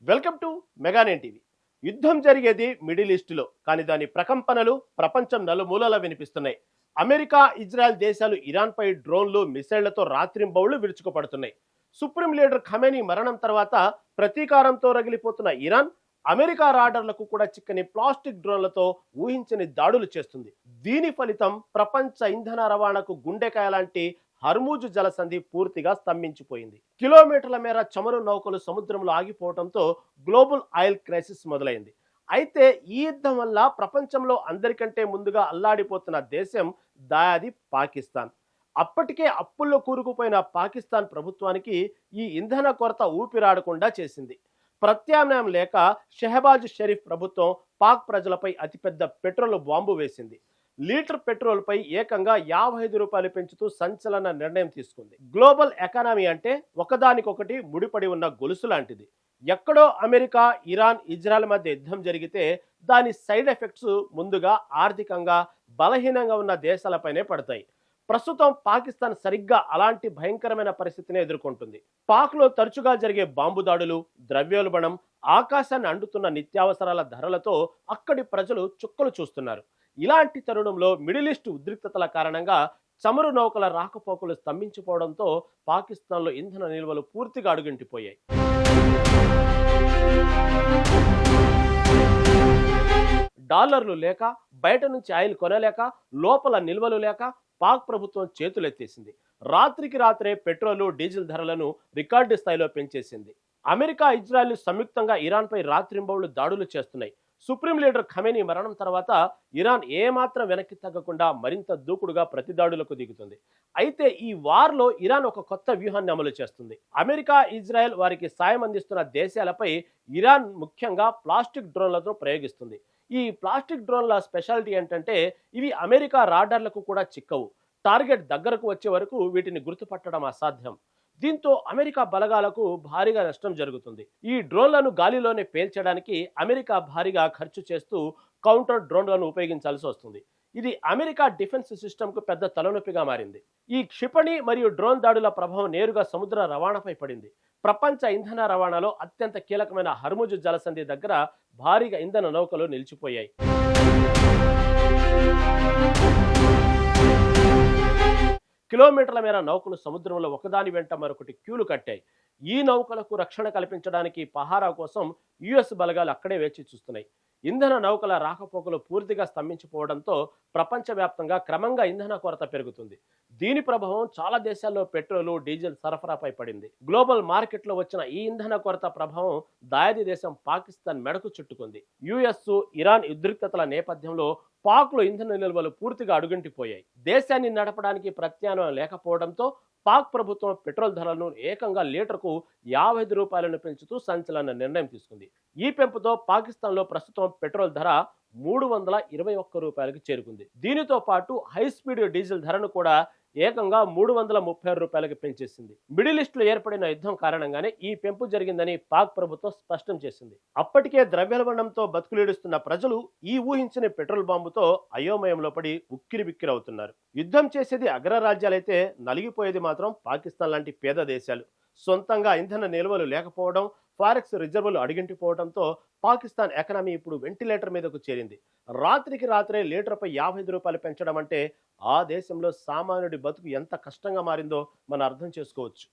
Welcome to Mega Nine TV. యుద్ధం జరిగేది middle ఈస్ట్లో, కానీ దాని ప్రకంపనలు ప్రపంచం నలుమూలల వినిపిస్తున్నాయి. అమెరికా, ఇజ్రాయెల్ దేశాలు ఇరాన్పై డ్రోన్లు, మిసైళ్లతో రాత్రింబౌళ్లు విరుచుకుపడుతున్నాయి. సుప్రీం లీడర్ ఖమేనీ మరణం తర్వాత ప్రతీకారంతో రగిలిపోతున్న ఇరాన్ అమెరికా రాడర్లకు కూడా చిక్కని ప్లాస్టిక్ డ్రోన్లతో ఊహించని దాడులు చేస్తుంది. దీని ఫలితం ప్రపంచ ఇంధన రవాణాకు గుండెకాయ లాంటి హర్మూజ్ జలసంధి పూర్తిగా స్తంభించిపోయింది. కిలోమీటర్ల మేర చమురు నౌకలు సముద్రంలో ఆగిపోవడంతో గ్లోబల్ ఆయిల్ క్రైసిస్ మొదలైంది. అయితే ఈ యుద్ధం వల్ల ప్రపంచంలో అందరికంటే ముందుగా అల్లాడిపోతున్న దేశం దాయాది పాకిస్తాన్. అప్పటికే అప్పుల్లో కూరుకుపోయిన పాకిస్తాన్ ప్రభుత్వానికి ఈ ఇంధన కొరత ఊపిరాడకుండా చేసింది. ప్రత్యామ్నాయం లేక షెహబాజ్ షరీఫ్ ప్రభుత్వం పాక్ ప్రజలపై అతిపెద్ద పెట్రోల్ బాంబు వేసింది. లీటర్ పెట్రోల్ పై ఏకంగా 55 రూపాయలు పెంచుతూ సంచలన నిర్ణయం తీసుకుంది. గ్లోబల్ ఎకానమీ అంటే ఒకదానికొకటి ముడిపడి ఉన్న గొలుసు లాంటిది. ఎక్కడో అమెరికా, ఇరాన్, ఇజ్రాయెల్ మధ్య యుద్ధం జరిగితే దాని సైడ్ ఎఫెక్ట్స్ ముందుగా ఆర్థికంగా బలహీనంగా ఉన్న దేశాలపైనే పడతాయి. ప్రస్తుతం పాకిస్తాన్ సరిగ్గా అలాంటి భయంకరమైన పరిస్థితిని ఎదుర్కొంటుంది. పాక్లో తరచుగా జరిగే బాంబు దాడులు, ద్రవ్యోల్బణం, ఆకాశాన్ని అంటుతున్న నిత్యావసరాల ధరలతో అక్కడి ప్రజలు చుక్కలు చూస్తున్నారు. ఇలాంటి తరుణంలో మిడిల్ ఈస్ట్ ఉద్రిక్తతల కారణంగా చమురు నౌకల రాకపోకలు స్తంభించిపోవడంతో పాకిస్తాన్లో ఇంధన నిల్వలు పూర్తిగా అడుగంటిపోయాయి. డాలర్లు లేక, బయట నుంచి ఆయిల్ కొనలేక, లోపల నిల్వలు లేక పాక్ ప్రభుత్వం చేతులెత్తేసింది. రాత్రికి రాత్రే పెట్రోలు, డీజిల్ ధరలను రికార్డు స్థాయిలో పెంచేసింది. అమెరికా, ఇజ్రాయెల్ సంయుక్తంగా ఇరాన్పై రాత్రింబౌళ్లు దాడులు చేస్తున్నాయి. సుప్రీం లీడర్ ఖమేనీ మరణం తర్వాత ఇరాన్ ఏమాత్రం వెనక్కి తగ్గకుండా మరింత దూకుడుగా ప్రతిదాడులకు దిగుతుంది. అయితే ఈ వార్లో ఇరాన్ ఒక కొత్త వ్యూహాన్ని అమలు చేస్తుంది. అమెరికా, ఇజ్రాయెల్ వారికి సాయం అందిస్తున్న దేశాలపై ఇరాన్ ముఖ్యంగా ప్లాస్టిక్ డ్రోన్లతో ప్రయోగిస్తుంది. ఈ ప్లాస్టిక్ డ్రోన్ల స్పెషాలిటీ ఏంటంటే ఇవి అమెరికా రాడార్లకు కూడా చిక్కవు. టార్గెట్ దగ్గరకు వచ్చే వరకు వీటిని గుర్తుపట్టడం అసాధ్యం. దీంతో అమెరికా బలగాలకు భారీగా నష్టం జరుగుతుంది. ఈ డ్రోన్లను గాలిలోనే పేల్చడానికి అమెరికా భారీగా ఖర్చు చేస్తూ కౌంటర్ డ్రోన్లను ఉపయోగించాల్సి వస్తుంది. ఇది అమెరికా డిఫెన్స్ సిస్టమ్కు పెద్ద తలనొప్పిగా మారింది. ఈ క్షిపణి మరియు డ్రోన్ దాడుల ప్రభావం నేరుగా సముద్ర రవాణాపై పడింది. ప్రపంచ ఇంధన రవాణాలో అత్యంత కీలకమైన హర్ముజ్ జలసంధి దగ్గర భారీగా ఇంధన నౌకలు నిలిచిపోయాయి. కిలోమీటర్ల మేర నౌకలు సముద్రంలో ఒకదాని వెంట మరొకటి క్యూలు కట్టాయి. ఈ నౌకలకు రక్షణ కల్పించడానికి పహారా కోసం యుఎస్ బలగాలు అక్కడే వేచి చూస్తున్నాయి. ఇంధన నౌకల రాకపోకలు పూర్తిగా స్తంభించిపోవడంతో ప్రపంచవ్యాప్తంగా క్రమంగా ఇంధన కొరత పెరుగుతుంది. దీని ప్రభావం చాలా దేశాల్లో పెట్రోలు, డీజిల్ సరఫరాపై పడింది. గ్లోబల్ మార్కెట్లో వచ్చిన ఈ ఇంధన కొరత ప్రభావం దాయాది దేశం పాకిస్తాన్ మెడకు చుట్టుకుంది. యుఎస్, ఇరాన్ ఉద్రిక్తతల నేపథ్యంలో పాక్లో ఇంధన నిల్వలు పూర్తిగా అడుగంటిపోయాయి. దేశాన్ని నడపడానికి ప్రత్యామ్నాయం లేకపోవడంతో పాక్ ప్రభుత్వం పెట్రోల్ ధరలను ఏకంగా లీటర్కు 55 రూపాయలను పెంచుతూ సంచలన నిర్ణయం తీసుకుంది. ఈ పెంపుతో పాకిస్తాన్లో ప్రస్తుతం పెట్రోల్ ధర 321 రూపాయలకు చేరుకుంది. దీనితో పాటు హై స్పీడ్ డీజిల్ ధరను కూడా ఏకంగా 336 రూపాయలకు పెంచేసింది. మిడిల్ ఈస్ట్ లో ఏర్పడిన యుద్ధం కారణంగానే ఈ పెంపు జరిగిందని పాక్ ప్రభుత్వం స్పష్టం చేసింది. అప్పటికే ద్రవ్యోల్బణంతో బతుకులీడుస్తున్న ప్రజలు ఈ ఊహించని పెట్రోల్ బాంబుతో అయోమయంలో పడి ఉక్కిరిబిక్కిరవుతున్నారు. యుద్ధం చేసేది అగ్రరాజ్యాలైతే నలిగిపోయేది మాత్రం పాకిస్తాన్ లాంటి పేద దేశాలు. సొంతంగా ఇంధన నిల్వలు లేకపోవడం, ఫారెక్స్ రిజర్వులు అడుగంటిపోవడంతో పాకిస్తాన్ ఎకనామీ ఇప్పుడు వెంటిలేటర్ మీదకు చేరింది. రాత్రికి రాత్రే లీటర్పై 55 రూపాయలు పెంచడం అంటే ఆ దేశంలో సామాన్యుడి బతుకు ఎంత కష్టంగా మారిందో మనం అర్థం చేసుకోవచ్చు.